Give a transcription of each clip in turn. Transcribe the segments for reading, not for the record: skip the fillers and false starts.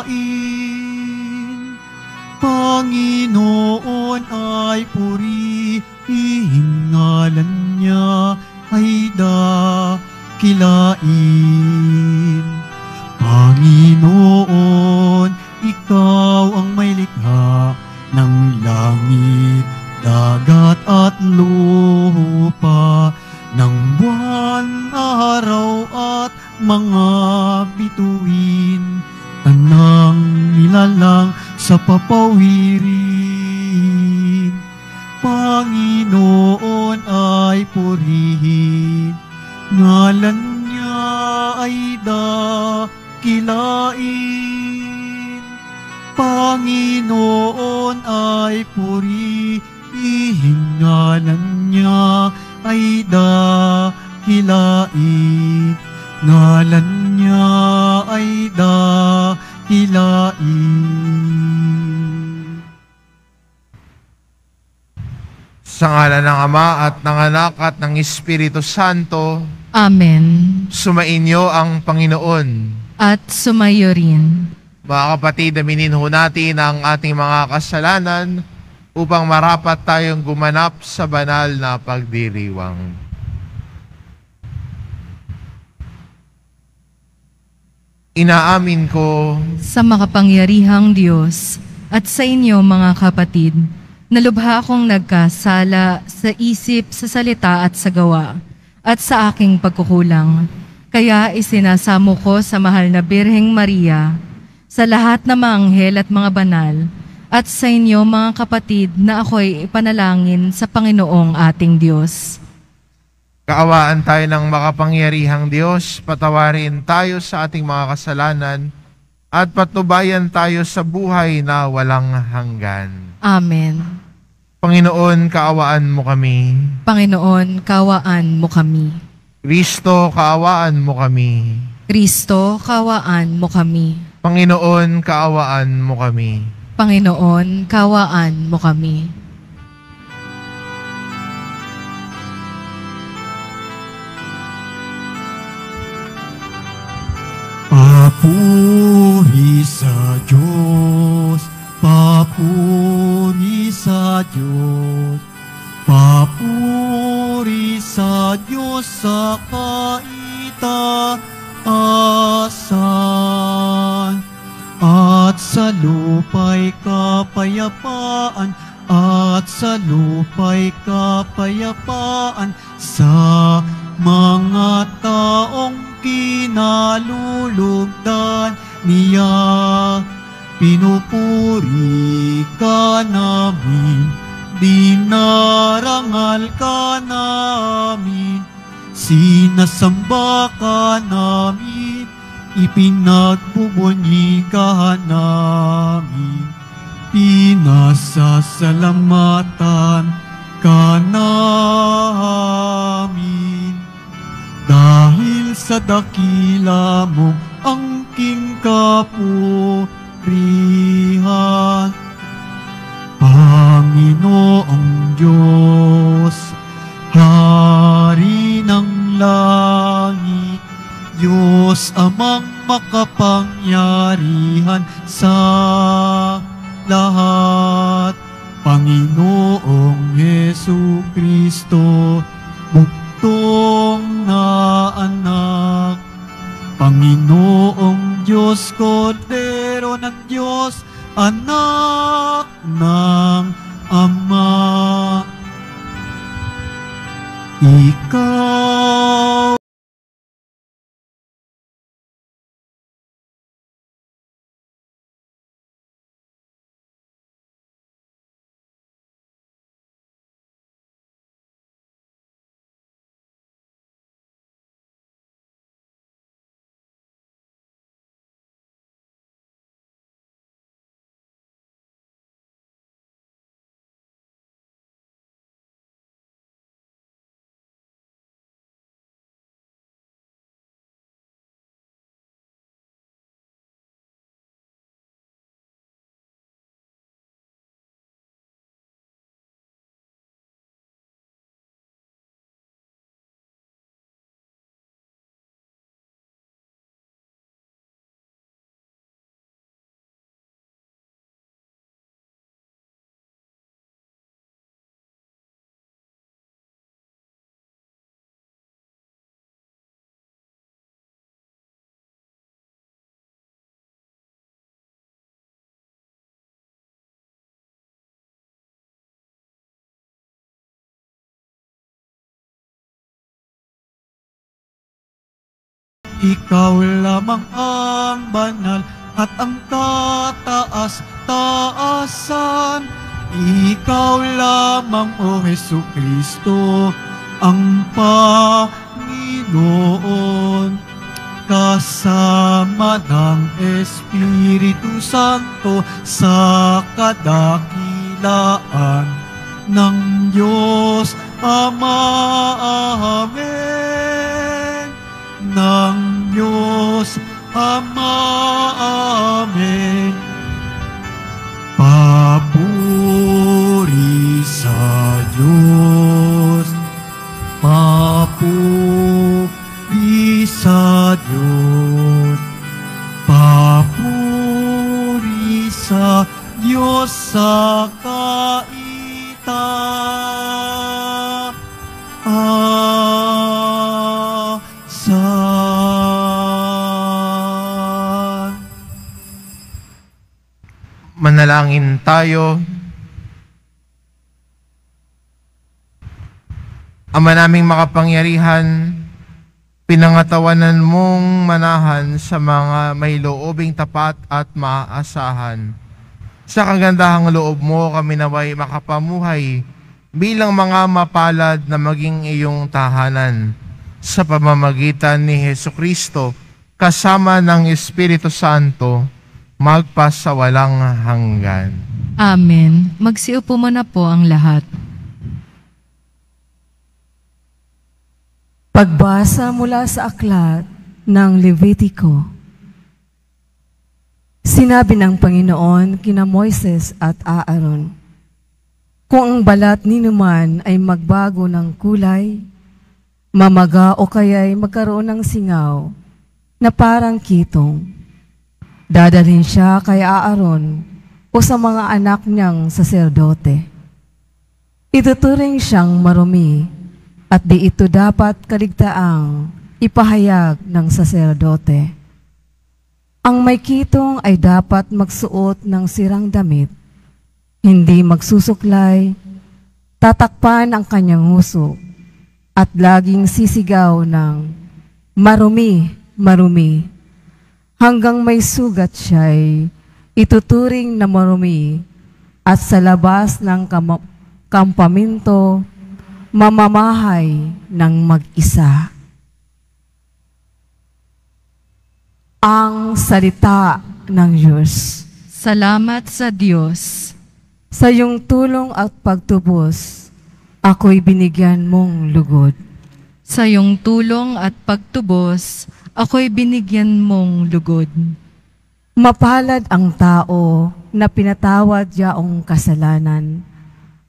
kilain. Panginoon ay purihin, ngalan niya ay dakilain. Panginoon, ikaw ang may likha ng langit, dagat at lupa, ng buwan, araw at mga bituin, tanang nilalang sa papawirin. Panginoon ay purihin, ngalan niya ay dakilain. Panginoon ay purihin, ngalan niya ay dakilain. Ngalan niya ay dakilain. Sa ngalan ng Ama at ng Anak at ng Espiritu Santo. Amen. Sumainyo ang Panginoon. At sumayo rin. Mga kapatid, aminin ho natin ang ating mga kasalanan upang marapat tayong gumanap sa banal na pagdiriwang. Inaamin ko Sa makapangyarihang Diyos at sa inyo mga kapatid, na lubha akong nagkasala sa isip, sa salita at sa gawa, at sa aking pagkukulang. Kaya isinasamo ko sa mahal na Birheng Maria, sa lahat ng mga anghel at mga banal, at sa inyo mga kapatid na ako'y ipanalangin sa Panginoong ating Diyos. kaawaan tayo ng makapangyarihang Diyos, patawarin tayo sa ating mga kasalanan, at patnubayan tayo sa buhay na walang hanggan. Amen. Panginoon, kaawaan mo kami. Panginoon, kaawaan mo kami. Kristo, kaawaan mo kami. Kristo, kaawaan mo kami. Panginoon, kaawaan mo kami. Panginoon, kaawaan mo kami. Papuri sa Diyos, papuri sa Diyos, papuri sa Diyos sa kaitaasan, at sa lupa'y kapayapaan, at sa lupa'y kapayapaan sa mga taong kinalulugdan niya. Pinupuri ka namin, dinarangal ka namin, sinasamba ka namin, ipinagbubunyi ka namin, pinasasalamatan ka namin. Dahil sa dakila mong angking kapurihan, Panginoong Diyos, Hari ng langit, Diyos amang makapangyarihan sa lahat, Panginoong Jesucristo, buktong na anak, Panginoong Diyos, Kordero ng Diyos, anak ng Ama. Ikaw Ikaw lamang ang banal at ang kataas-taasan. Ikaw lamang, O Hesukristo, ang Panginoon. Kasama ng Espiritu Santo sa kadakilaan ng Diyos Ama. Amen. Ng Diyos Ama. Amen. Papuri sa Diyos. Papuri sa Diyos. Papuri sa Diyos sa kaitaasan. Manalangin tayo. Ama naming makapangyarihan, pinangatawanan mong manahan sa mga may loobing tapat at maaasahan. Sa kagandahang loob mo kami naway makapamuhay bilang mga mapalad na maging iyong tahanan. Sa pamamagitan ni Hesukristo, kasama ng Espiritu Santo, magpasawalang hanggan. Amen. Magsiupo muna po ang lahat. Pagbasa mula sa aklat ng Levitiko. Sinabi ng Panginoon kina Moises at Aaron, kung ang balat ninuman ay magbago ng kulay, mamaga o kaya'y magkaroon ng singaw na parang kitong, dadalhin siya kay Aaron o sa mga anak niyang saserdote. Ituturing siyang marumi at di ito dapat kaligtaang ipahayag ng saserdote. Ang may kitong ay dapat magsuot ng sirang damit, hindi magsusuklay, tatakpan ang kanyang nguso, at laging sisigaw ng marumi, marumi. Hanggang may sugat siya'y ituturing na marumi at sa labas ng kampamento, mamamahay ng mag-isa. Ang salita ng Diyos. Salamat sa Diyos. Sa iyong tulong at pagtubos, ako'y binigyan mong lugod. Sa iyong tulong at pagtubos, ako'y binigyan mong lugod. Mapalad ang tao na pinatawad yaong kasalanan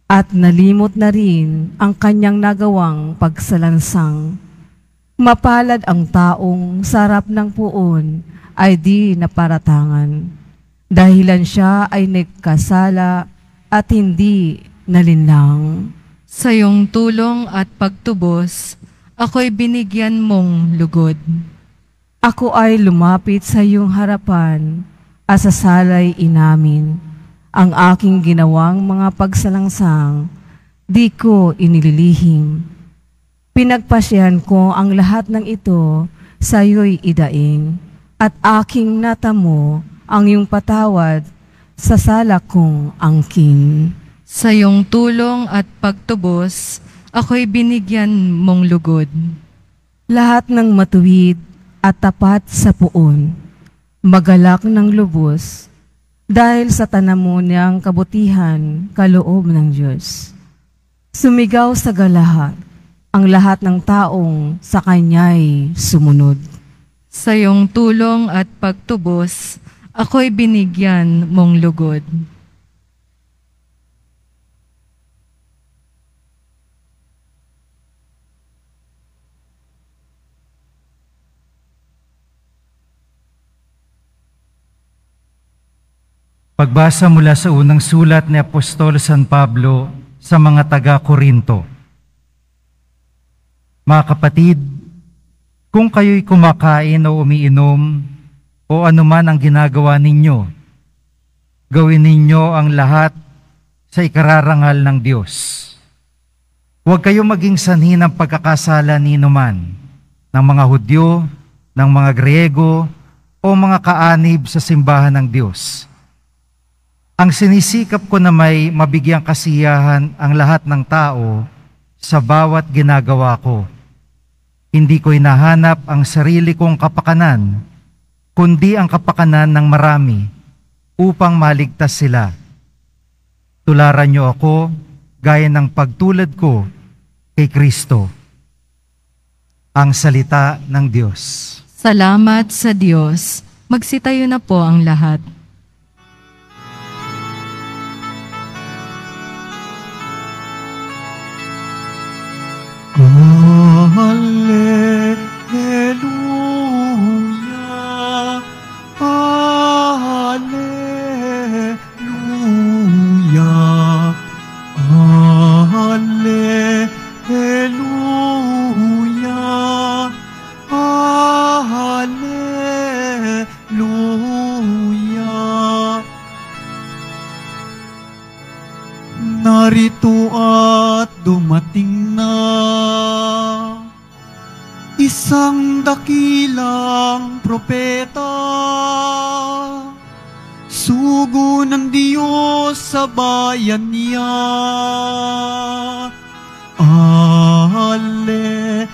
at nalimot na rin ang kanyang nagawang pagsalansang. Mapalad ang taong sarap ng puon ay di naparatangan, dahilan siya ay nagkasala at hindi nalinlang. Sa iyong tulong at pagtubos, ako'y binigyan mong lugod. Ako ay lumapit sa iyong harapan at sa salay inamin. Ang aking ginawang mga pagsalangsang, di ko inililihim. Pinagpasyahan ko ang lahat ng ito sa iyo'y idaing, at aking natamo ang iyong patawad sa sala kong angkin. Sa iyong tulong at pagtubos, ako'y binigyan mong lugod. Lahat ng matuwid at tapat sa puon, magalak ng lubos, dahil sa tanamo niyang kabutihan, kaloob ng Diyos. Sumigaw sa galahat ang lahat ng taong sa Kanya'y sumunod. Sa iyong tulong at pagtubos, ako'y binigyan mong lugod. Pagbasa mula sa unang sulat ni Apostol San Pablo sa mga taga-Korinto. Mga kapatid, kung kayo'y kumakain o umiinom o anuman ang ginagawa ninyo, gawin ninyo ang lahat sa ikararangal ng Diyos. Huwag kayong maging sanhi ng pagkakasala ni numan ng mga Hudyo ng mga Griego o mga kaanib sa simbahan ng Diyos. Ang sinisikap ko na may mabigyang kasiyahan ang lahat ng tao sa bawat ginagawa ko. Hindi ko hinahanap ang sarili kong kapakanan, kundi ang kapakanan ng marami upang maligtas sila. Tularan niyo ako gaya ng pagtulad ko kay Kristo. Ang salita ng Diyos. Salamat sa Diyos. Magsitayo na po ang lahat. Hallelujah, Hallelujah, Hallelujah, Hallelujah. Narito at dumating na isang dakilang propeta, sugo ng Diyos sa bayan niya. Alleluia,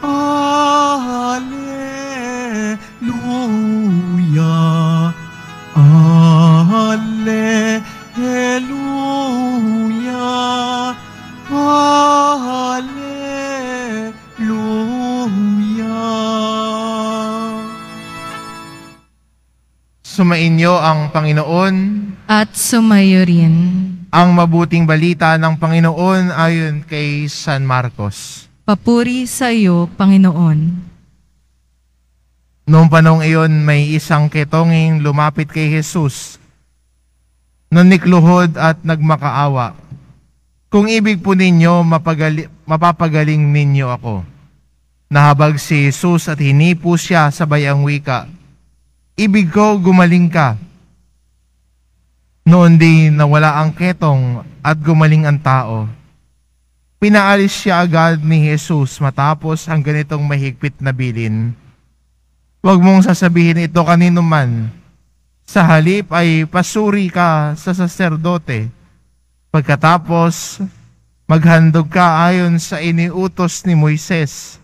Alleluia, Alleluia, Hallelujah. Sumainyo ang Panginoon. At sumayo rin. Ang mabuting balita ng Panginoon ayon kay San Marcos. Papuri sa iyo, Panginoon. Noong panahong iyon, may isang ketonging lumapit kay Jesus, nanikluhod at nagmakaawa. Kung ibig po ninyo, mapapagaling ninyo ako. Nahabag si Jesus at hinipo siya sabay ang wika, ibig ko, gumaling ka. Noon din nawala ang ketong at gumaling ang tao. Pinaalis siya agad ni Jesus matapos ang ganitong mahigpit na bilin. Huwag mong sasabihin ito kanino man. Sa halip ay pasuri ka sa saserdote. Pagkatapos, maghandog ka ayon sa iniutos ni Moises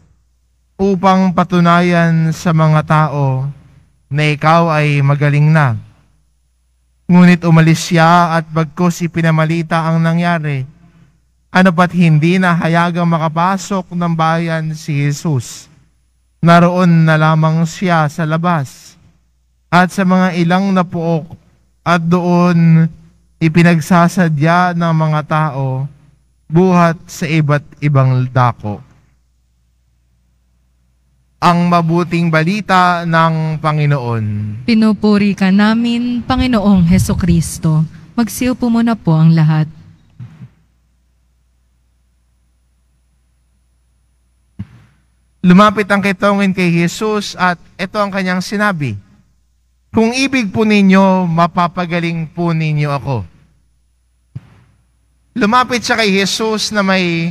upang patunayan sa mga tao na ikaw ay magaling na. Ngunit umalis siya at bagkus ipinamalita ang nangyari. Ano pat hindi na hayagang makapasok ng bayan si Jesus. Naroon na lamang siya sa labas at sa mga ilang na puok at doon ipinagsasadya ng mga tao buhat sa iba't ibang dako. Ang mabuting balita ng Panginoon. Pinupuri ka namin, Panginoong Hesukristo. Magsiupo muna po ang lahat. Lumapit ang ketongin kay Jesus at ito ang kanyang sinabi, kung ibig po ninyo, mapapagaling po ninyo ako. Lumapit siya kay Jesus na may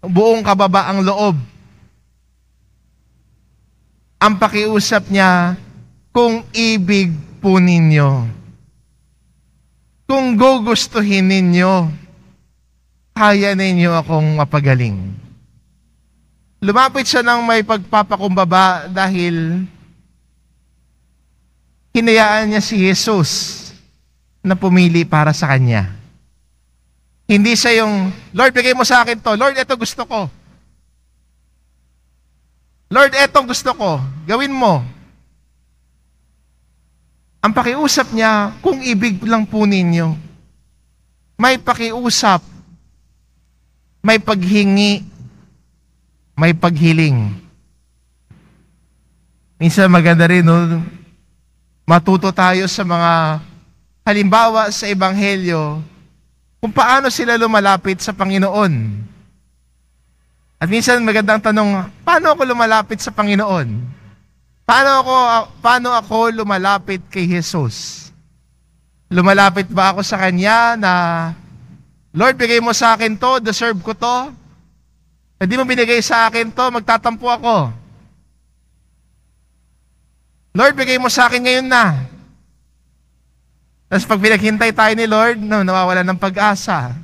buong kababaang loob. Ang pakiusap niya, kung ibig po ninyo, kung gugustuhin ninyo, kaya ninyo akong mapagaling. Lumapit siya ng may pagpapakumbaba dahil hinayaan niya si Jesus na pumili para sa kanya. Hindi siya yung, Lord, bigay mo sa akin to. Lord, ito gusto ko. Lord, eto gusto ko. Gawin mo. Ang pakiusap niya, kung ibig lang po ninyo, may pakiusap, may paghingi, may paghiling. Minsan maganda rin, no? Matuto tayo sa mga halimbawa sa Ebanghelyo kung paano sila lumalapit sa Panginoon. At minsan magandang tanong, paano ako lumalapit sa Panginoon? Paano ako lumalapit kay Jesus? Lumalapit ba ako sa Kanya na, Lord, bigay mo sa akin to, deserve ko to? Hindi mo binigay sa akin to, magtatampo ako. Lord, bigay mo sa akin ngayon na. Tapos pag pinaghintay tayo ni Lord, nawawala ng pag-asa.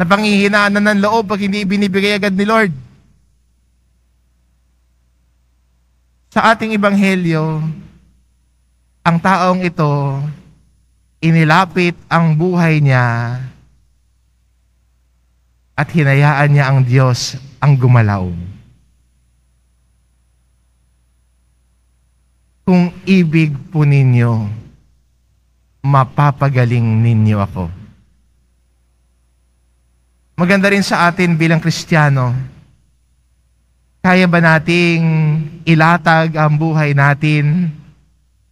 Napanghihinaan na ng loob pag hindi ibinibigay agad ni Lord. Sa ating ebanghelyo, ang taong ito, inilapit ang buhay niya at hinayaan niya ang Diyos ang gumalaw. Kung ibig po ninyo, mapapagaling ninyo ako. Maganda rin sa atin bilang Kristiyano, kaya ba nating ilatag ang buhay natin,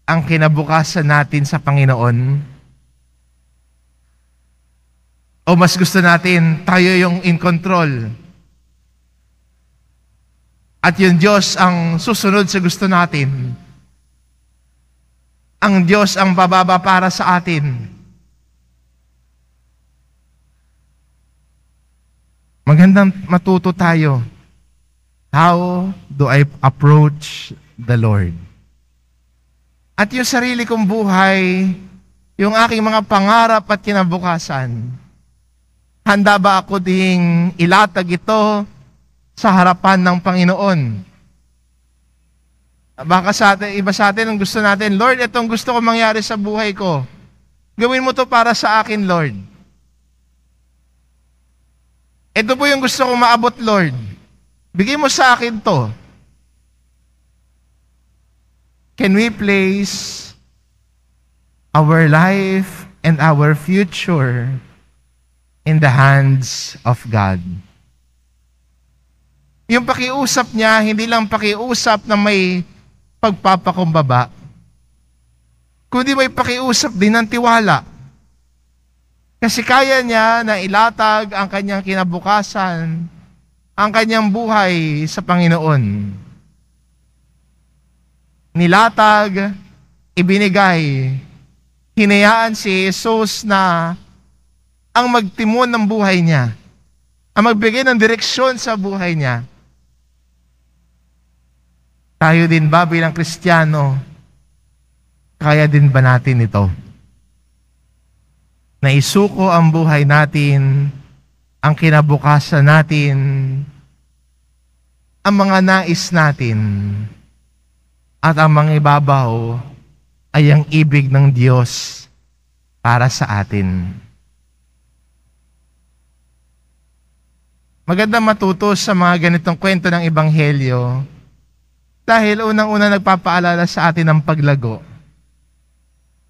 ang kinabukasan natin sa Panginoon? O mas gusto natin tayo yung in control? At yung Diyos ang susunod sa gusto natin? Ang Diyos ang bababa para sa atin? Magandang matuto tayo. How do I approach the Lord? At yung sarili kong buhay, yung aking mga pangarap at kinabukasan, handa ba ako ding ilatag ito sa harapan ng Panginoon? Baka iba sa atin ang gusto natin, Lord, itong gusto ko mangyari sa buhay ko. Gawin mo to para sa akin, Lord. Ito po yung gusto kong maabot, Lord. Bigay mo sa akin to. Can we place our life and our future in the hands of God? Yung pakiusap niya, hindi lang pakiusap na may pagpapakumbaba, kundi may pakiusap din ng tiwala. Kasi kaya niya na ilatag ang kanyang kinabukasan, ang kanyang buhay sa Panginoon. Nilatag, ibinigay, hinayaan si Jesus na ang magtimon ng buhay niya, ang magbigay ng direksyon sa buhay niya. Tayo din ba bilang Kristiyano, kaya din ba natin ito? Na isuko ang buhay natin, ang kinabukasan natin, ang mga nais natin, at ang mga ibabaw ay ang ibig ng Diyos para sa atin. Maganda matuto sa mga ganitong kwento ng Ebanghelyo dahil unang-una nagpapaalala sa atin ng paglago.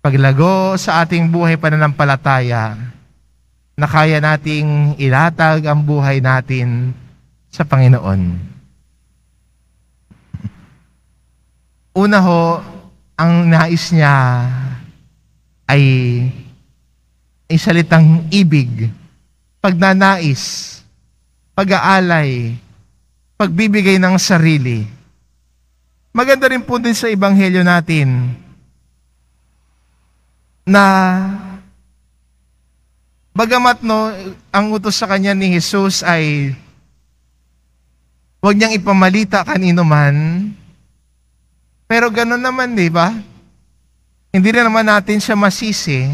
Paglago sa ating buhay pananampalataya na kaya nating ilatag ang buhay natin sa Panginoon. Una ho, ang nais niya ay salitang ibig, pagnanais, pag-aalay, pagbibigay ng sarili. Maganda rin po din sa Ebanghelyo natin na bagamat ang utos sa kanya ni Jesus ay huwag niyang ipamalita kanino man, pero gano'n naman, di ba? Hindi rin naman natin siya masisi.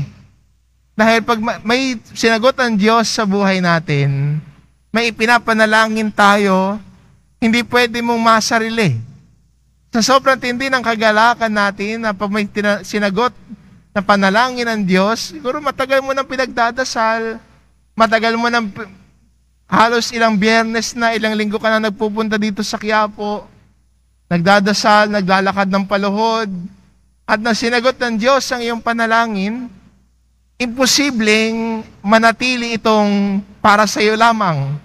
Dahil pag may sinagot ang Diyos sa buhay natin, may ipinapanalangin tayo, hindi pwede mong masarili. Sa sobrang tindi ng kagalakan natin na pag may sinagot na panalangin ng Diyos, siguro matagal mo nang pinagdadasal, matagal mo nang halos ilang biyernes na, ilang linggo ka na nagpupunta dito sa Quiapo, nagdadasal, naglalakad ng paluhod, at na sinagot ng Diyos ang iyong panalangin, imposibleng manatili itong para sa iyo lamang.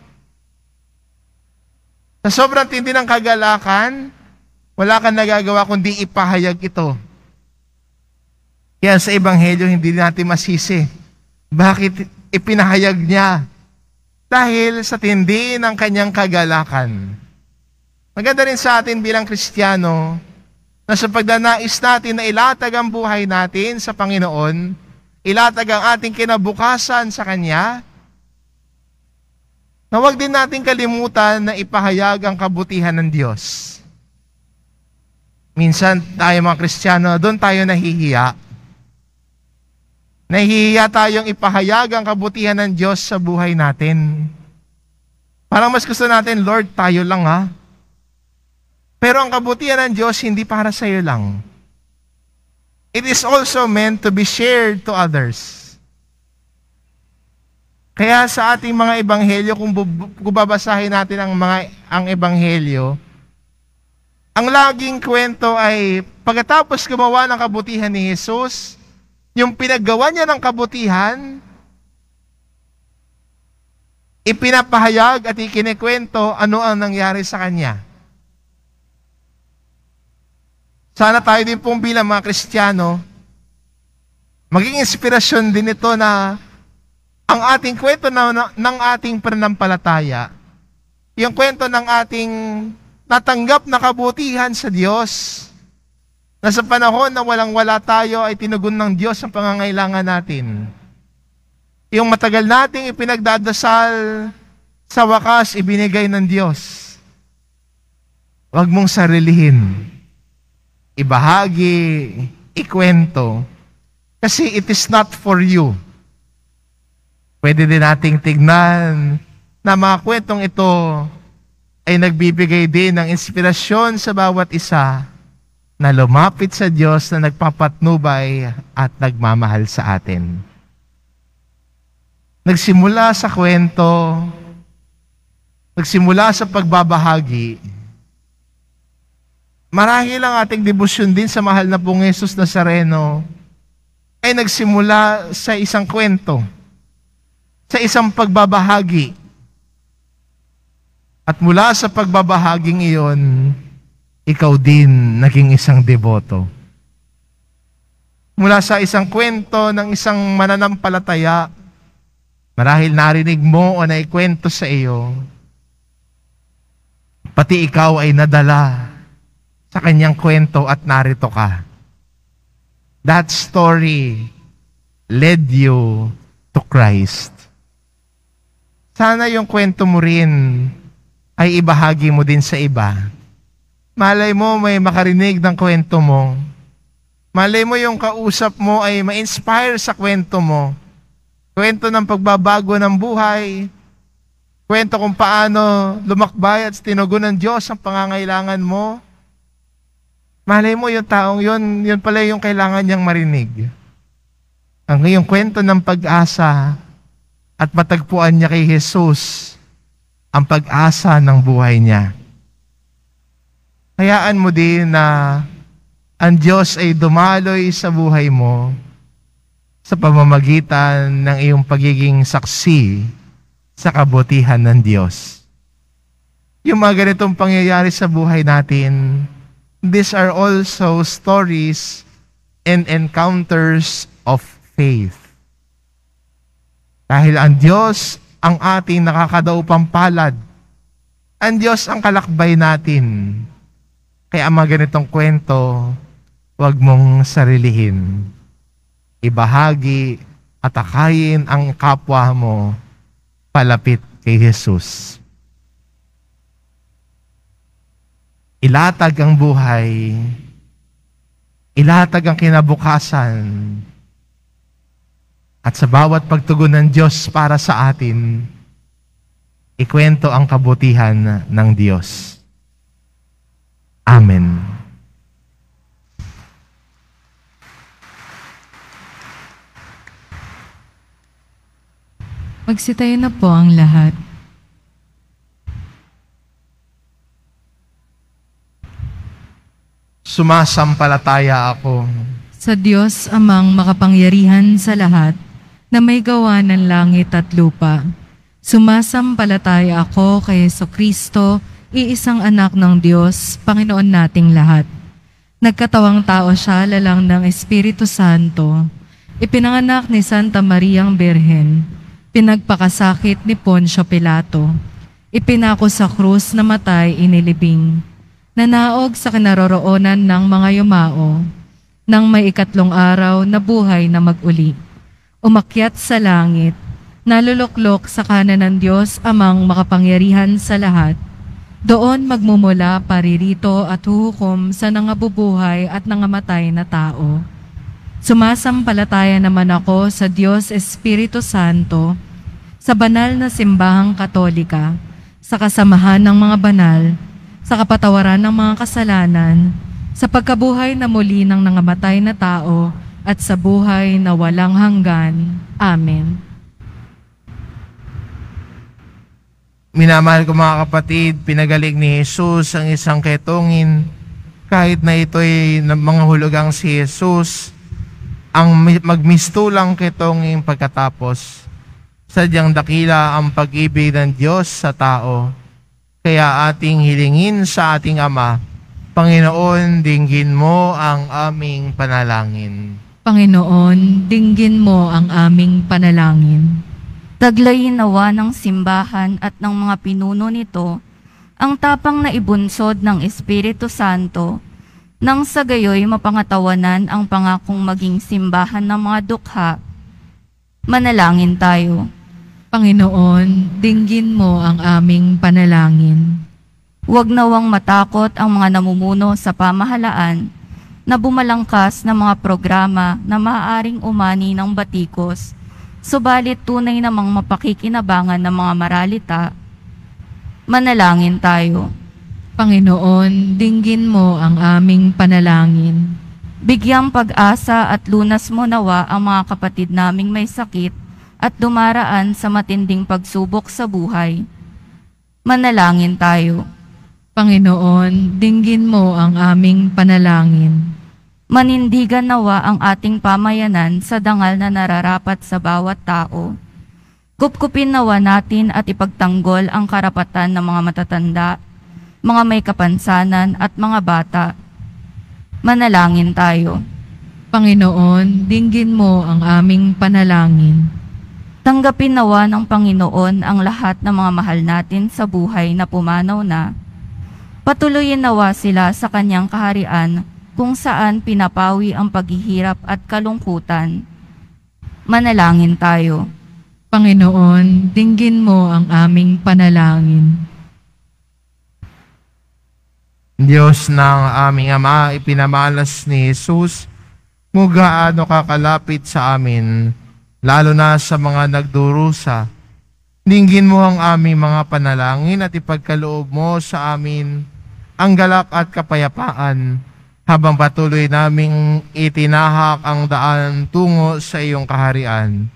Sa sobrang tindi ng kagalakan, wala kang nagagawa kundi ipahayag ito. Kaya sa Ebanghelyo, hindi natin masisi. Bakit ipinahayag niya? Dahil sa tindi ng kanyang kagalakan. Maganda rin sa atin bilang Kristiyano na sa pagdanais natin na ilatag ang buhay natin sa Panginoon, ilatag ang ating kinabukasan sa Kanya, na huwag din natin kalimutan na ipahayag ang kabutihan ng Diyos. Minsan tayo mga Kristiyano, doon tayo nahihiya. Nahihiya tayong ipahayag ang kabutihan ng Diyos sa buhay natin. Parang mas gusto natin, Lord, tayo lang ha. Pero ang kabutihan ng Diyos hindi para sa iyo lang. It is also meant to be shared to others. Kaya sa ating mga ebanghelyo, kung babasahin natin ang ebanghelyo, ang laging kwento ay pagkatapos gumawa ng kabutihan ni Jesus, yung pinaggawa niya ng kabutihan, ipinapahayag at ikinikwento ano ang nangyari sa kanya. Sana tayo din pong bilang mga Kristiyano, maging inspirasyon din ito na ang ating kwento ng ating pananampalataya, yung kwento ng ating natanggap na kabutihan sa Diyos, na sa panahon na walang-wala tayo ay tinugon ng Diyos ang pangangailangan natin. Yung matagal nating ipinagdadasal, sa wakas ibinigay ng Diyos. Huwag mong sarilihin. Ibahagi, ikwento. Kasi it is not for you. Pwede din nating tignan na mga kwentong ito ay nagbibigay din ng inspirasyon sa bawat isa na lumapit sa Diyos na nagpapatnubay at nagmamahal sa atin. Nagsimula sa kwento, nagsimula sa pagbabahagi. Marahil ang ating debosyon din sa mahal na pong Jesus Nazareno ay nagsimula sa isang kwento, sa isang pagbabahagi. At mula sa pagbabahaging iyon, ikaw din naging isang deboto. Mula sa isang kwento ng isang mananampalataya, marahil narinig mo o naikwento sa iyo, pati ikaw ay nadala sa kanyang kwento at narito ka. That story led you to Christ. Sana yung kwento mo rin ay ibahagi mo din sa iba. Malay mo may makarinig ng kwento mo. Malay mo yung kausap mo ay ma-inspire sa kwento mo. Kwento ng pagbabago ng buhay. Kwento kung paano lumakbay at tinugon ng Diyos ang pangangailangan mo. Malay mo yung taong yun pala yung kailangan niyang marinig. Ang iyong kwento ng pag-asa at matagpuan niya kay Jesus ang pag-asa ng buhay niya. Hayaan mo din na ang Diyos ay dumaloy sa buhay mo sa pamamagitan ng iyong pagiging saksi sa kabutihan ng Diyos. Yung mga ganitong pangyayari sa buhay natin, these are also stories and encounters of faith. Dahil ang Diyos ang ating nakakadaupang palad. Ang Diyos ang kalakbay natin. Kaya ang mga ganitong kwento, huwag mong sarilihin. Ibahagi at akayin ang kapwa mo palapit kay Jesus. Ilatag ang buhay. Ilatag ang kinabukasan. At sa bawat pagtugon ng Diyos para sa atin, ikwento ang kabutihan ng Diyos. Amen. Magsitayo na po ang lahat. Sumasampalataya ako Sa Diyos amang makapangyarihan sa lahat, na may gawa ng langit at lupa. Sumasampalataya ako kay Jesucristo, iisang anak ng Diyos, Panginoon nating lahat. Nagkatawang tao siya lalang ng Espiritu Santo. Ipinanganak ni Santa Mariang Birhen. Pinagpakasakit ni Poncio Pilato. Ipinako sa krus na matay inilibing. Nanaog sa kinaroroonan ng mga yumao. Nang may ikatlong araw na buhay na mag-uli. Umakyat sa langit naluluklok sa kanan ng Diyos amang makapangyarihan sa lahat. Doon magmumula paririto at huhukom sa nangabubuhay at nangamatay na tao. Sumasampalataya naman ako sa Diyos Espiritu Santo, sa banal na simbahang katolika, sa kasamahan ng mga banal, sa kapatawaran ng mga kasalanan, sa pagkabuhay na muli ng nangamatay na tao, at sa buhay na walang hanggan. Amen. Minamahal ko mga kapatid, pinagaling ni Jesus ang isang ketongin. Kahit na ito'y mga hulugang si Jesus, ang magmistulang ketongin pagkatapos. Sadyang dakila ang pag-ibig ng Diyos sa tao. Kaya ating hilingin sa ating Ama, Panginoon, dinggin mo ang aming panalangin. Panginoon, dinggin mo ang aming panalangin. Taglayin nawa ng simbahan at ng mga pinuno nito ang tapang na ibunsod ng Espiritu Santo nang sa gayoy mapangatawanan ang pangakong maging simbahan ng mga dukha. Manalangin tayo. Panginoon, dinggin mo ang aming panalangin. Huwag nawang matakot ang mga namumuno sa pamahalaan na bumalangkas ng mga programa na maaaring umani ng batikos, subalit tunay namang mapakikinabangan ng mga maralita. Manalangin tayo. Panginoon, dinggin mo ang aming panalangin. Bigyang pag-asa at lunas mo nawa ang mga kapatid naming may sakit at dumaraan sa matinding pagsubok sa buhay. Manalangin tayo. Panginoon, dinggin mo ang aming panalangin. Manindigan nawa ang ating pamayanan sa dangal na nararapat sa bawat tao. Kupkupin nawa natin at ipagtanggol ang karapatan ng mga matatanda, mga may kapansanan at mga bata. Manalangin tayo. Panginoon, dinggin mo ang aming panalangin. Tanggapin nawa ng Panginoon ang lahat ng mga mahal natin sa buhay na pumanaw na. Patuloyin nawa sila sa kanyang kaharian kung saan pinapawi ang paghihirap at kalungkutan. Manalangin tayo. Panginoon, dinggin mo ang aming panalangin. Diyos ng aming Ama, ipinamalas ni Jesus, kung gaano kakalapit sa amin, lalo na sa mga nagdurusa. Dinggin mo ang aming mga panalangin at ipagkaloob mo sa amin ang galak at kapayapaan habang patuloy naming itinahak ang daan tungo sa iyong kaharian.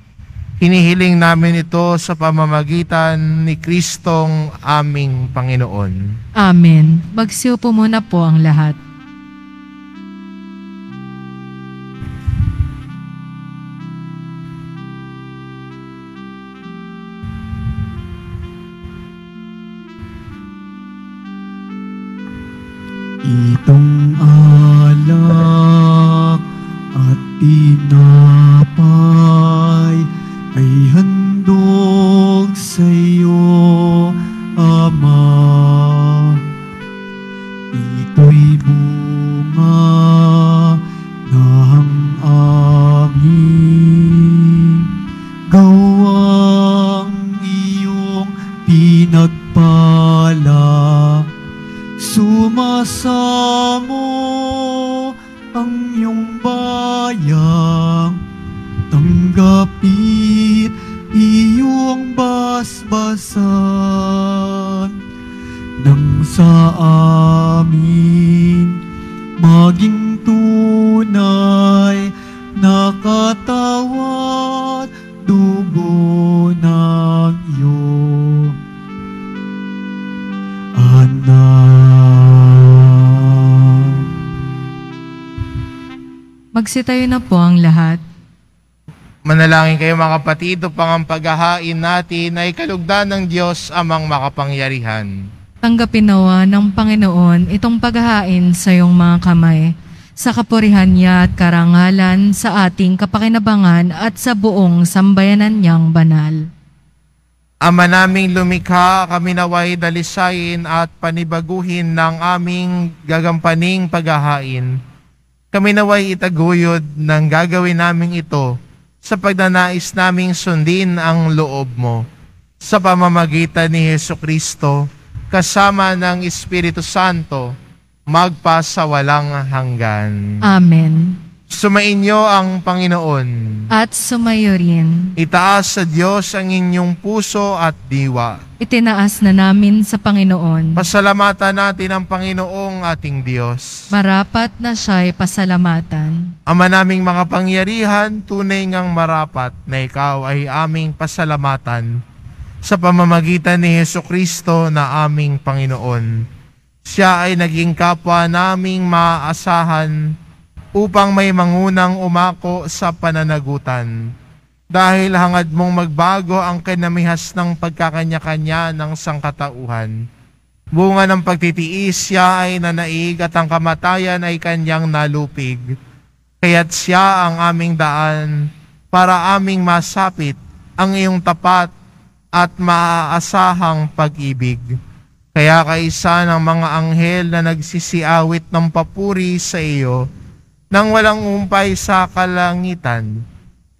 Hinihiling namin ito sa pamamagitan ni Kristong aming Panginoon. Amen. Magsiupo muna po ang lahat. Itong alak at tinapay ay handog sa iyo, Ama. Ito'y bunga ng aming gawang iyong pinagpala. Sumasamo ang iyong bayang, tanggapit iyong basbasan, nang sa amin maging tunay na katawan, dugo ng iyong anak. Magsitayo na po ang lahat. Manalangin kayo mga kapatid upang ang paghahain natin ay kalugdan ng Diyos amang makapangyarihan. Tanggapin nawa ng Panginoon itong paghahain sa iyong mga kamay, sa kapurihan niya at karangalan sa ating kapakinabangan at sa buong sambayanan niyang banal. Ama naming lumikha, kami naway dalisayin at panibaguhin ng aming gagampaning paghahain. Kami naway itaguyod ng gagawin naming ito sa pagnanais naming sundin ang loob mo. Sa pamamagitan ni Hesukristo, kasama ng Espiritu Santo, magpasawalang hanggan. Amen. Sumainyo ang Panginoon. At sumayo rin. Itaas sa Diyos ang inyong puso at diwa. Itinaas na namin sa Panginoon. Pasalamatan natin ang Panginoong ating Diyos. Marapat na siya'y pasalamatan. Ama naming mga pangyarihan, tunay ngang marapat na ikaw ay aming pasalamatan sa pamamagitan ni Hesukristo na aming Panginoon. Siya ay naging kapwa naming maaasahan upang may mangunang umako sa pananagutan. Dahil hangad mong magbago ang kinamihas ng pagkakanya-kanya ng sangkatauhan. Bunga ng pagtitiis siya ay nanaig at ang kamatayan ay kanyang nalupig. Kaya't siya ang aming daan para aming masapit ang iyong tapat at maaasahang pag-ibig. Kaya kaisa ng mga anghel na nagsisiawit ng papuri sa iyo, nang walang umpay sa kalangitan,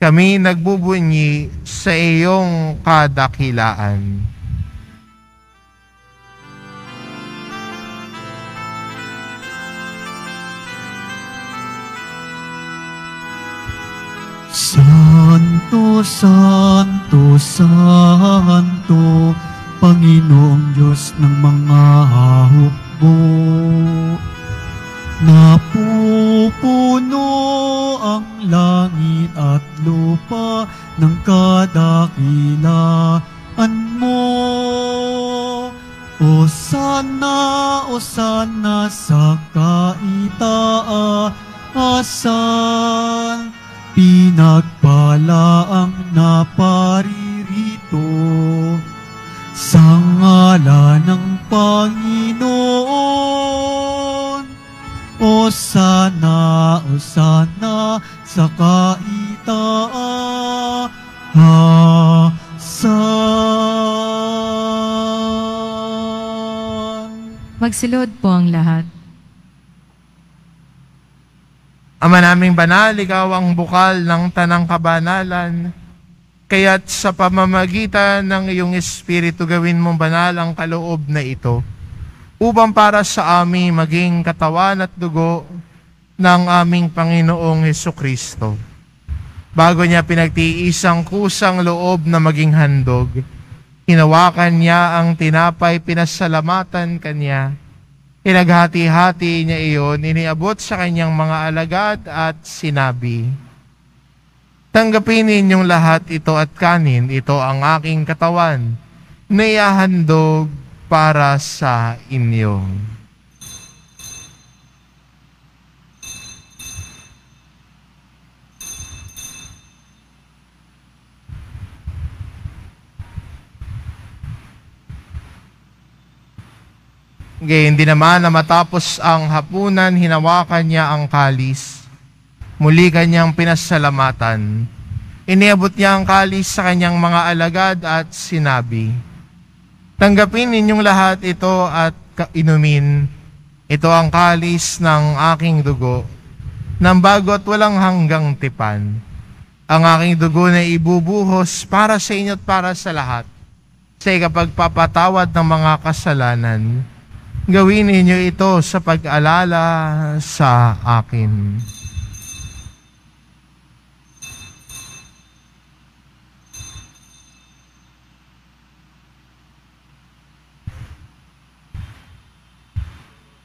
kami nagbubunyi sa iyong kadakilaan. Santo, Santo, Santo, Panginoong Diyos ng mga hukbo. Napupuno ang langit at lupa ng kadakilaan mo. Osana, Osana sa kaitaasan, pinagpala ang naparirito sa ngalan ng Panginoon. Osana, Osana sa kaitaasan. Magsilod po ang lahat. Ama naming banal, ikaw ang bukal ng tanang kabanalan. Kaya't sa pamamagitan ng iyong Espiritu gawin mong banal ang kaloob na ito, upang para sa amin maging katawan at dugo ng aming Panginoong Hesukristo. Bago niya pinagtiis ang kusang loob na maging handog, hinawakan niya ang tinapay, pinasalamatan kanya. Pinaghati-hati niya iyon, iniabot sa kanyang mga alagad at sinabi, "Tanggapin ninyong lahat ito at kanin, ito ang aking katawan, na ihahandog para sa inyo." Gayon din naman na matapos ang hapunan, hinawakan niya ang kalis. Muli kanyang pinasalamatan. Iniabot niya ang kalis sa kanyang mga alagad at sinabi, "Tanggapin ninyong lahat ito at inumin. Ito ang kalis ng aking dugo, ng bago at walang hanggang tipan. Ang aking dugo na ibubuhos para sa inyo at para sa lahat, sa ikapagpapatawad ng mga kasalanan. Gawin ninyo ito sa pag-alala sa akin."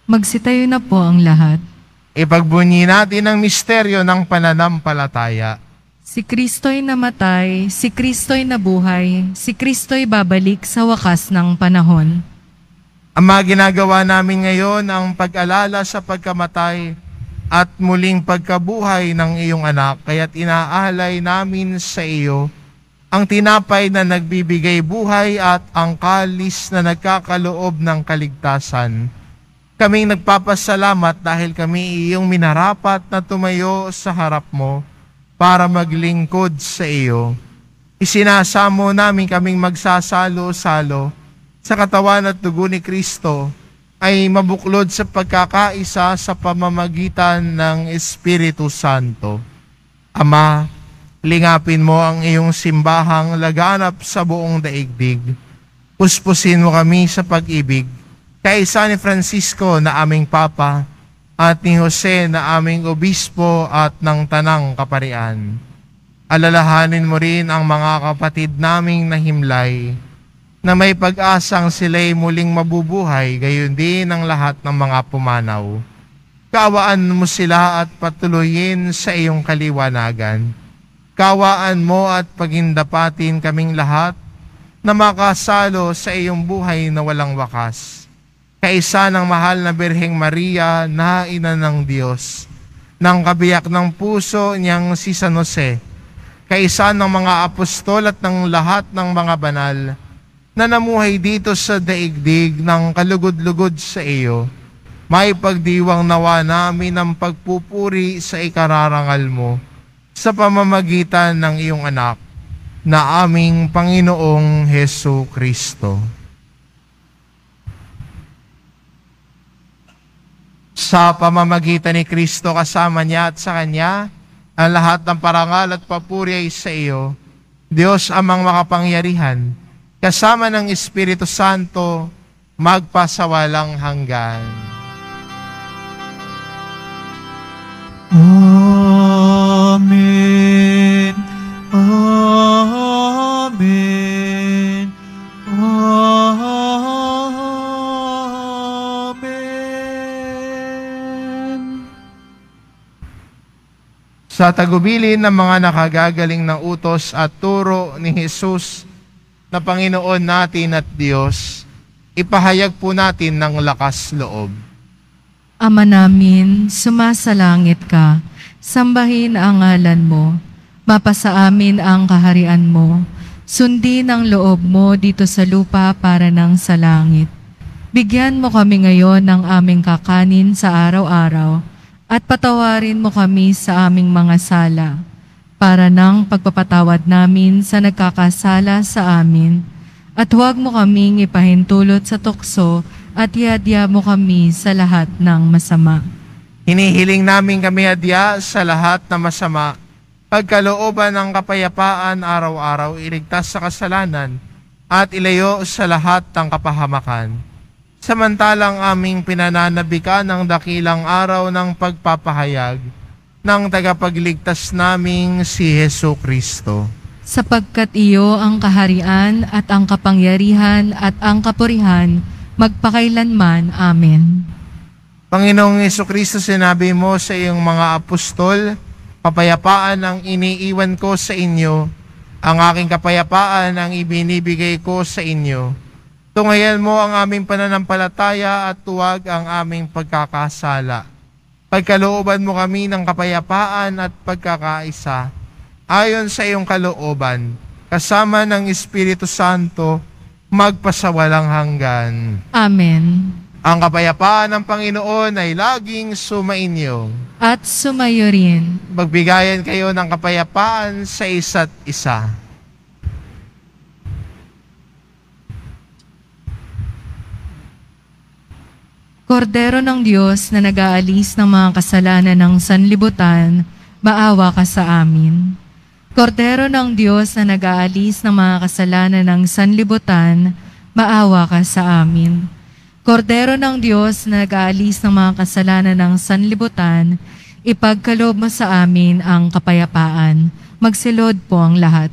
Magsitayo na po ang lahat. Ipagbunyi natin ang misteryo ng pananampalataya. Si Kristo'y namatay, si Kristo'y nabuhay, si Kristo'y babalik sa wakas ng panahon. Ama, ginagawa namin ngayon ang pag-alala sa pagkamatay at muling pagkabuhay ng iyong anak, kaya't inaalay namin sa iyo ang tinapay na nagbibigay buhay at ang kalis na nagkakaloob ng kaligtasan. Kaming nagpapasalamat dahil kami iyong minarapat na tumayo sa harap mo para maglingkod sa iyo. Isinasamo namin kaming magsasalo-salo sa katawan at dugo ni Kristo ay mabuklod sa pagkakaisa sa pamamagitan ng Espiritu Santo. Ama, Lingapin mo ang iyong simbahang laganap sa buong daigdig. Puspusin mo kami sa pag-ibig, kaisa ni Francisco na aming Papa, at ni Jose na aming Obispo at ng Tanang Kaparian. Alalahanin mo rin ang mga kapatid naming nahimlay, na may pag-asang sila'y muling mabubuhay, gayon din ang lahat ng mga pumanaw. Kaawaan mo sila at patuloyin sa iyong kaliwanagan. Kaawaan mo at pagindapatin kaming lahat na makasalo sa iyong buhay na walang wakas. Kaisa ng mahal na Birheng Maria na ina ng Diyos, ng kabiyak ng puso niyang si San Jose, kaisa ng mga apostol at ng lahat ng mga banal na namuhay dito sa daigdig ng kalugod-lugod sa iyo, may pagdiwang nawa namin ang pagpupuri sa ikararangal mo sa pamamagitan ng iyong anak na aming Panginoong Hesu Kristo. Sa pamamagitan ni Kristo kasama niya at sa Kanya, ang lahat ng parangal at papuri ay sa iyo, Diyos amang makapangyarihan, kasama ng Espiritu Santo, magpasawalang hanggan. Amen. Amen. Amen. Sa tagubilin ng mga nakagagaling ng utos at turo ni Jesus na Panginoon natin at Diyos, ipahayag po natin ng lakas loob. Ama namin, sumasalangit ka, sambahin ang ngalan mo, mapasa amin ang kaharian mo, sundin ang loob mo dito sa lupa para ng sa langit. Bigyan mo kami ngayon ng aming kakanin sa araw-araw, at patawarin mo kami sa aming mga sala, para ng pagpapatawad namin sa nagkakasala sa amin, at huwag mo kaming ipahintulot sa tukso, at iadya mo kami sa lahat ng masama. Hinihiling namin kami adya sa lahat ng masama, pagkalooban ng kapayapaan araw-araw, iligtas sa kasalanan, at ilayo sa lahat ng kapahamakan. Samantalang aming pinananabikan ang dakilang araw ng pagpapahayag ng tagapagligtas naming si Hesu Kristo. Sapagkat iyo ang kaharian at ang kapangyarihan at ang kapurihan, magpakailanman. Amen. Panginoong Jesucristo, sinabi mo sa iyong mga apostol, kapayapaan ang iniiwan ko sa inyo, ang aking kapayapaan ang ibinibigay ko sa inyo. Tunghayan mo ang aming pananampalataya at tuwag ang aming pagkakasala. Pagkalooban mo kami ng kapayapaan at pagkakaisa, ayon sa iyong kalooban, kasama ng Espiritu Santo, magpasawalang hanggan. Amen. Ang kapayapaan ng Panginoon ay laging sumainyo. At sumayo rin. Magbigayan kayo ng kapayapaan sa isa't isa. Kordero ng Diyos na nag-aalis ng mga kasalanan ng sanlibutan, maawa ka sa amin. Kordero ng Diyos na nag-aalis ng mga kasalanan ng sanlibutan, maawa ka sa amin. Kordero ng Diyos na nag-aalis ng mga kasalanan ng sanlibutan, ipagkaloob mo sa amin ang kapayapaan. Magsilod po ang lahat.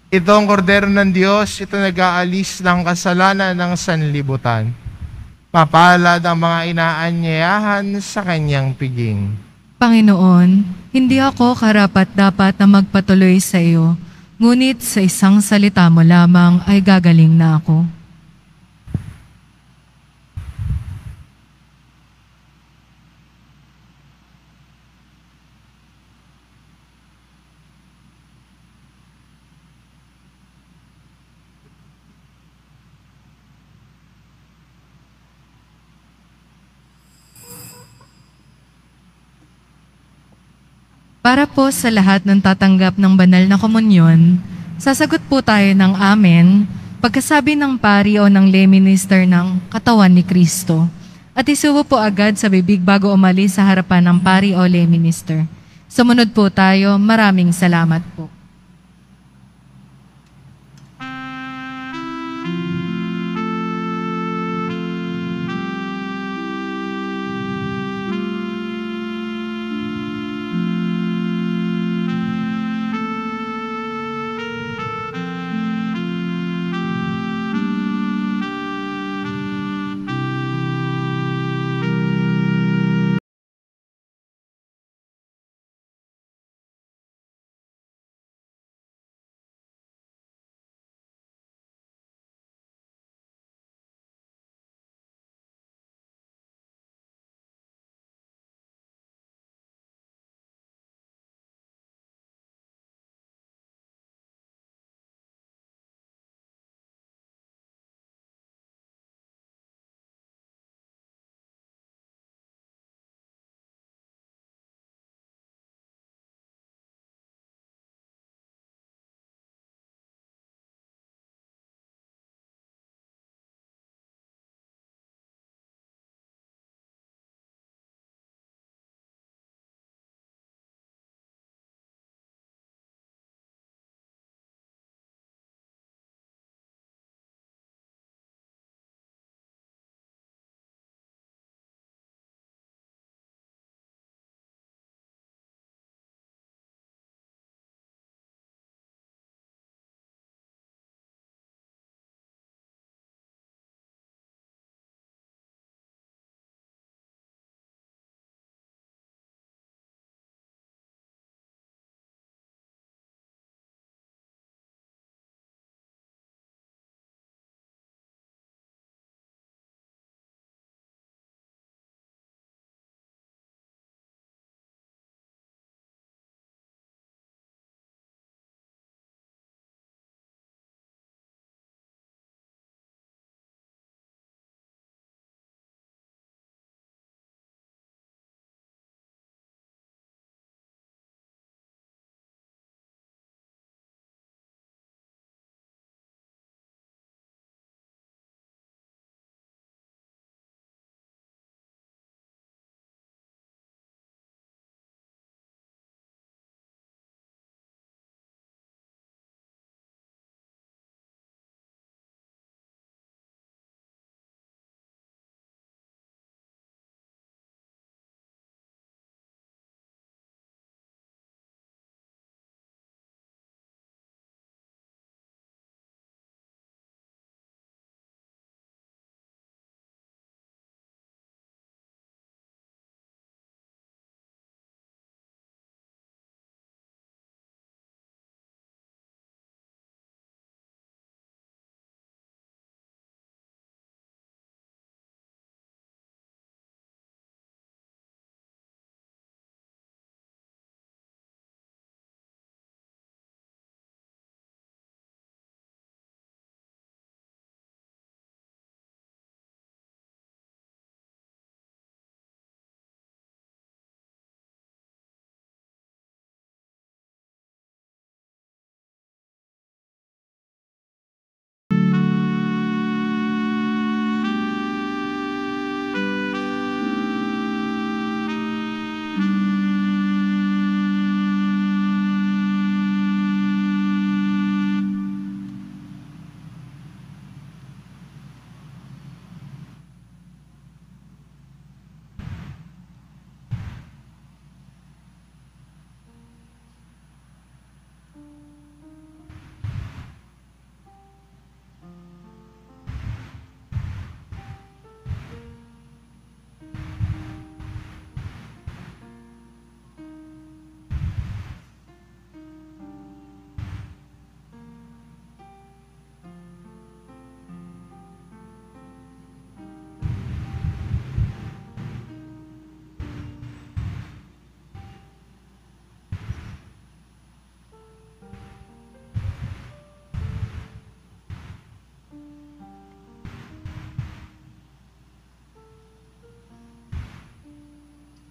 Ito ang kordero ng Diyos, ito nag-aalis ng kasalanan ng sanlibutan. Mapalad ang mga inaanyayahan sa kanyang piging. Panginoon, hindi ako karapat-dapat na magpatuloy sa iyo, ngunit sa isang salita mo lamang ay gagaling na ako. Para po sa lahat ng tatanggap ng banal na komunyon, sasagot po tayo ng amen pagkasabi ng pari o ng lay minister ng katawan ni Kristo. At isubo po agad sa bibig bago umalis sa harapan ng pari o lay minister. Sumunod po tayo. Maraming salamat po.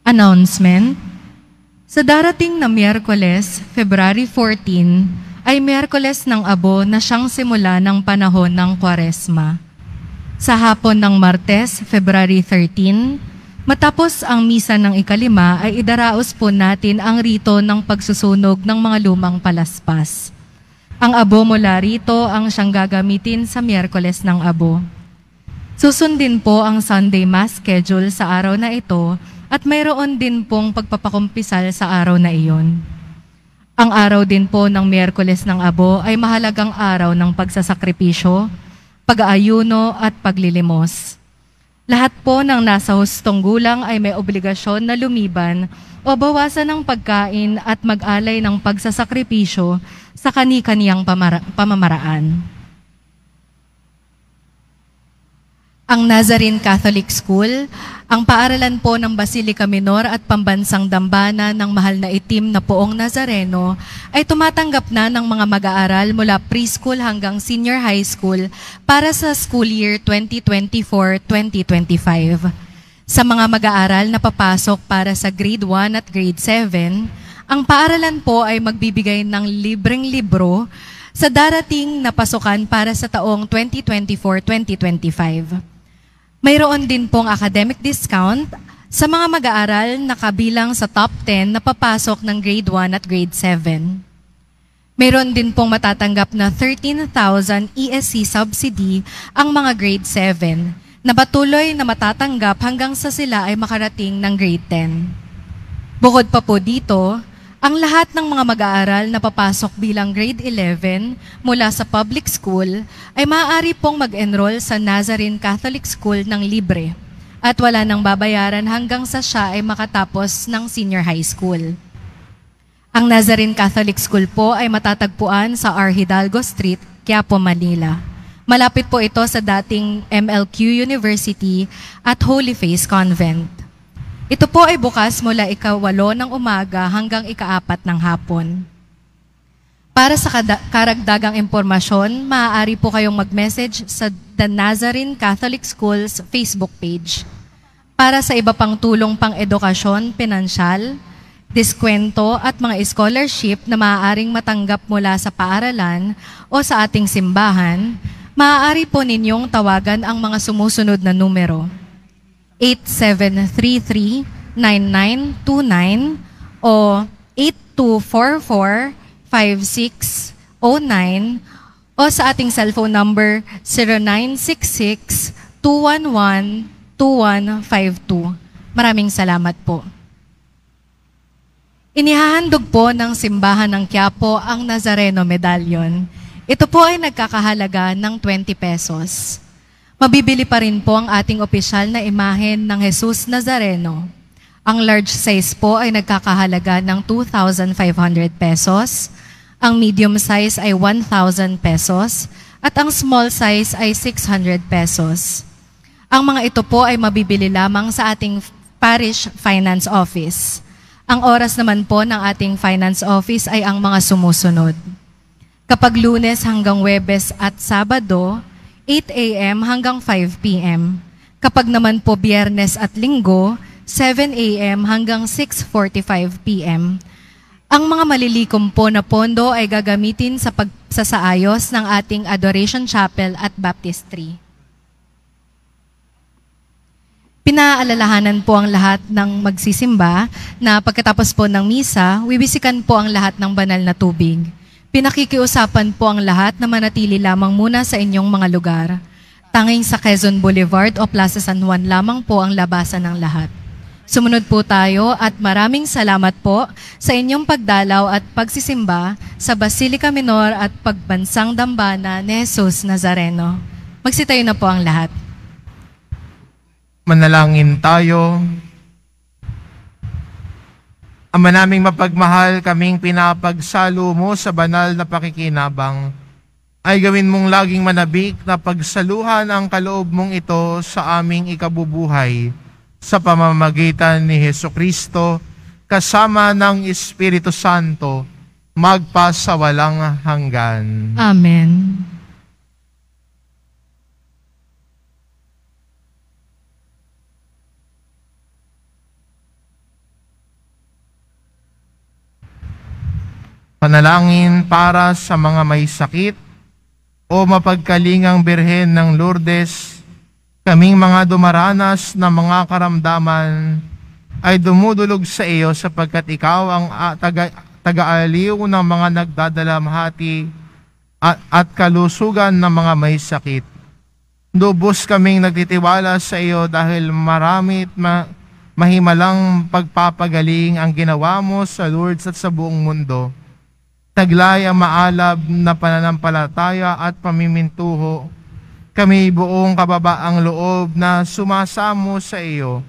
Announcement. Sa darating na Miyerkules, February 14, ay Miyerkules ng Abo na siyang simula ng panahon ng Kwaresma. Sa hapon ng Martes, February 13, matapos ang misa ng ikalima ay idaraos po natin ang rito ng pagsusunog ng mga lumang palaspas. Ang abo mula rito ang siyang gagamitin sa Miyerkules ng Abo. Susundin po ang Sunday Mass schedule sa araw na ito at mayroon din pong pagpapakumpisal sa araw na iyon. Ang araw din po ng Miyerkules ng Abo ay mahalagang araw ng pagsasakripisyo, pag-aayuno at paglilimos. Lahat po ng nasa hustong gulang ay may obligasyon na lumiban o bawasan ng pagkain at mag-alay ng pagsasakripisyo sa kani-kaniyang pamamaraan. Ang Nazarene Catholic School, ang paaralan po ng Basilica Minor at Pambansang Dambana ng Mahal na Itim na Poong Nazareno ay tumatanggap na ng mga mag-aaral mula preschool hanggang senior high school para sa school year 2024-2025. Sa mga mag-aaral na papasok para sa grade 1 at grade 7, ang paaralan po ay magbibigay ng libreng libro sa darating na pasukan para sa taong 2024-2025. Mayroon din pong academic discount sa mga mag-aaral na kabilang sa top 10 na papasok ng grade 1 at grade 7. Mayroon din pong matatanggap na 13,000 ESC subsidy ang mga grade 7 na patuloy na matatanggap hanggang sa sila ay makarating ng grade 10. Bukod pa po dito, ang lahat ng mga mag-aaral na papasok bilang grade 11 mula sa public school ay maaari pong mag-enroll sa Nazarene Catholic School ng libre at wala nang babayaran hanggang sa siya ay makatapos ng senior high school. Ang Nazarene Catholic School po ay matatagpuan sa R. Hidalgo Street, Quiapo, Manila. Malapit po ito sa dating MLQ University at Holy Face Convent. Ito po ay bukas mula ika-8 ng umaga hanggang ika-4 ng hapon. Para sa karagdagang impormasyon, maaari po kayong mag-message sa The Nazarene Catholic Schools Facebook page. Para sa iba pang tulong pang edukasyon, pinansyal, diskwento at mga scholarship na maaaring matanggap mula sa paaralan o sa ating simbahan, maaari po ninyong tawagan ang mga sumusunod na numero: 8733-9929 o 8244-5609 o sa ating cellphone number 0966-211-2152. Maraming salamat po. Inihahandog po ng Simbahan ng Quiapo ang Nazareno Medallion. Ito po ay nagkakahalaga ng 20 pesos. Mabibili pa rin po ang ating opisyal na imahen ng Jesus Nazareno. Ang large size po ay nagkakahalaga ng 2,500 pesos, ang medium size ay 1,000 pesos, at ang small size ay 600 pesos. Ang mga ito po ay mabibili lamang sa ating Parish Finance Office. Ang oras naman po ng ating Finance Office ay ang mga sumusunod. Kapag Lunes hanggang Huwebes at Sabado, 8 a.m. hanggang 5 p.m. Kapag naman po Biyernes at Linggo, 7 a.m. hanggang 6:45 p.m. Ang mga malilikom po na pondo ay gagamitin sa pagsasaayos ng ating Adoration Chapel at Baptistry. Pinaalalahanan po ang lahat ng magsisimba na pagkatapos po ng misa, wiwisikan po ang lahat ng banal na tubig. Pinakikiusapan po ang lahat na manatili lamang muna sa inyong mga lugar. Tanging sa Quezon Boulevard o Plaza San Juan lamang po ang labasan ng lahat. Sumunod po tayo at maraming salamat po sa inyong pagdalaw at pagsisimba sa Basilica Minor at Pagbansang Dambana ni Jesus Nazareno. Magsitayo na po ang lahat. Manalangin tayo. Ama naming mapagmahal, kaming pinapagsalo mo sa banal na pakikinabang, ay gawin mong laging manabik na pagsaluhan ang kaloob mong ito sa aming ikabubuhay sa pamamagitan ni Hesukristo kasama ng Espiritu Santo magpasawalang hanggan. Amen. Panalangin para sa mga may sakit. O mapagkalingang Birhen ng Lourdes, kaming mga dumaranas ng mga karamdaman ay dumudulog sa iyo sapagkat ikaw ang taga-aliw ng mga nagdadalamhati at kalusugan ng mga may sakit. Lubos kaming nagtitiwala sa iyo dahil marami at mahimalang pagpapagaling ang ginawa mo sa Lourdes at sa buong mundo. Taglay ang maalab na pananampalataya at pamimintuho. Kami buong kababaang loob na sumasamo sa iyo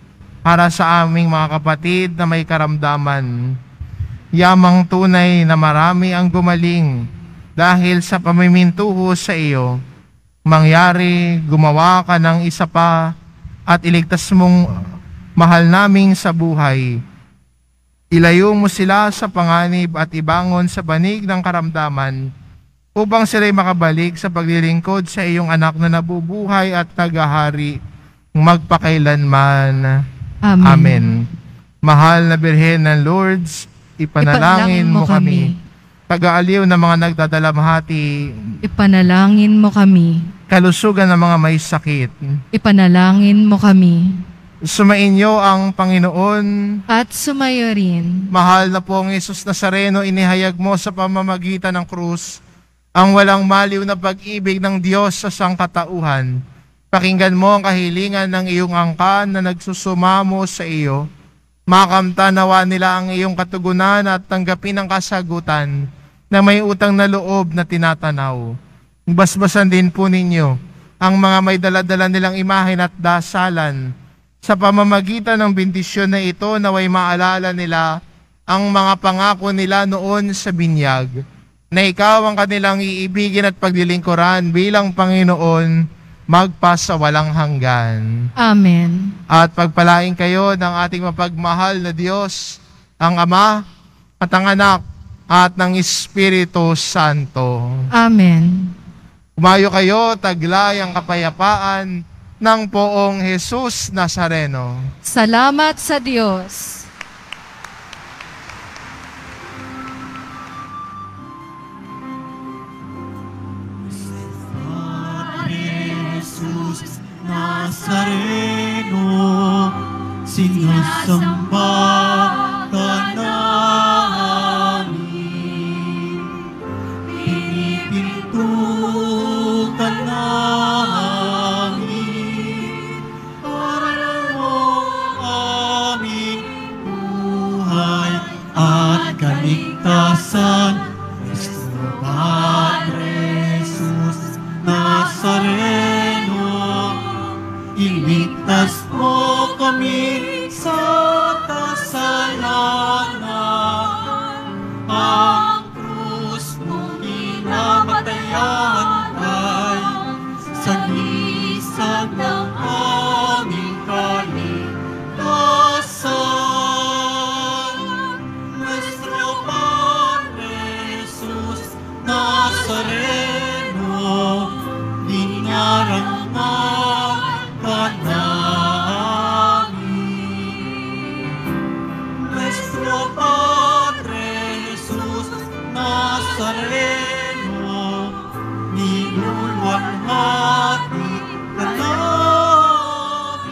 para sa aming mga kapatid na may karamdaman. Yamang tunay na marami ang gumaling dahil sa pamimintuho sa iyo. Mangyari, gumawa ka ng isa pa at iligtas mong mahal naming sa buhay. Ilayo mo sila sa panganib at ibangon sa banig ng karamdaman upang sila'y makabalik sa paglilingkod sa iyong anak na nabubuhay at tagahari magpakailanman. Amen. Amen. Mahal na Birhen ng Lourdes, ipanalangin mo kami. Taga-aliw ng mga nagdadalamhati, Ipanalangin mo kami. kalusugan ng mga may sakit. Ipanalangin mo kami. Sumainyo ang Panginoon. At sumayo rin. Mahal na pong Jesus Nazareno, inihayag mo sa pamamagitan ng krus ang walang maliw na pag-ibig ng Diyos sa sangkatauhan. Pakinggan mo ang kahilingan ng iyong angkan na nagsusumamo sa iyo. Makamta nawa nila ang iyong katugunan at tanggapin ang kasagutan na may utang na loob na tinatanaw. Basbasan din po ninyo ang mga may daladala nilang imahen at dasalan. Sa pamamagitan ng bendisyon na ito, naway maalala nila ang mga pangako nila noon sa binyag, na ikaw ang kanilang iibigin at paglilingkuran bilang Panginoon magpasawalang hanggan. Amen. At pagpalain kayo ng ating mapagmahal na Diyos, ang Ama at ang Anak at ng Espiritu Santo. Amen. Umayo kayo, taglay ang kapayapaan ng Poong Jesus Nazareno. Salamat sa Diyos. Jesus Nazareno, sinasamba ka namin, pinipinto ka namin, para mo aming buhay at kaligtasan. Nuestro Padre Jesus Nazareno, iligtas mo kami sa kasalanan. Ang krus mo kinamatayan ay sagisag ng aming kaligtasan. Nuestro Padre Jesus Nazareno, dinarangan ka namin. Nuestro Padre Jesus Nazareno, niluluwalhati ka namin.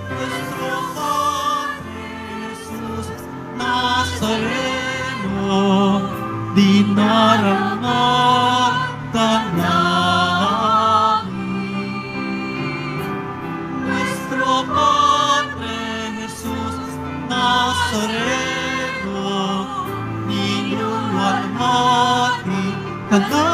Nuestro Padre Jesus Nazareno, dinarangan ka namin. Nuestro Padre Jesus Nazareno, niluluwalhati ka namin.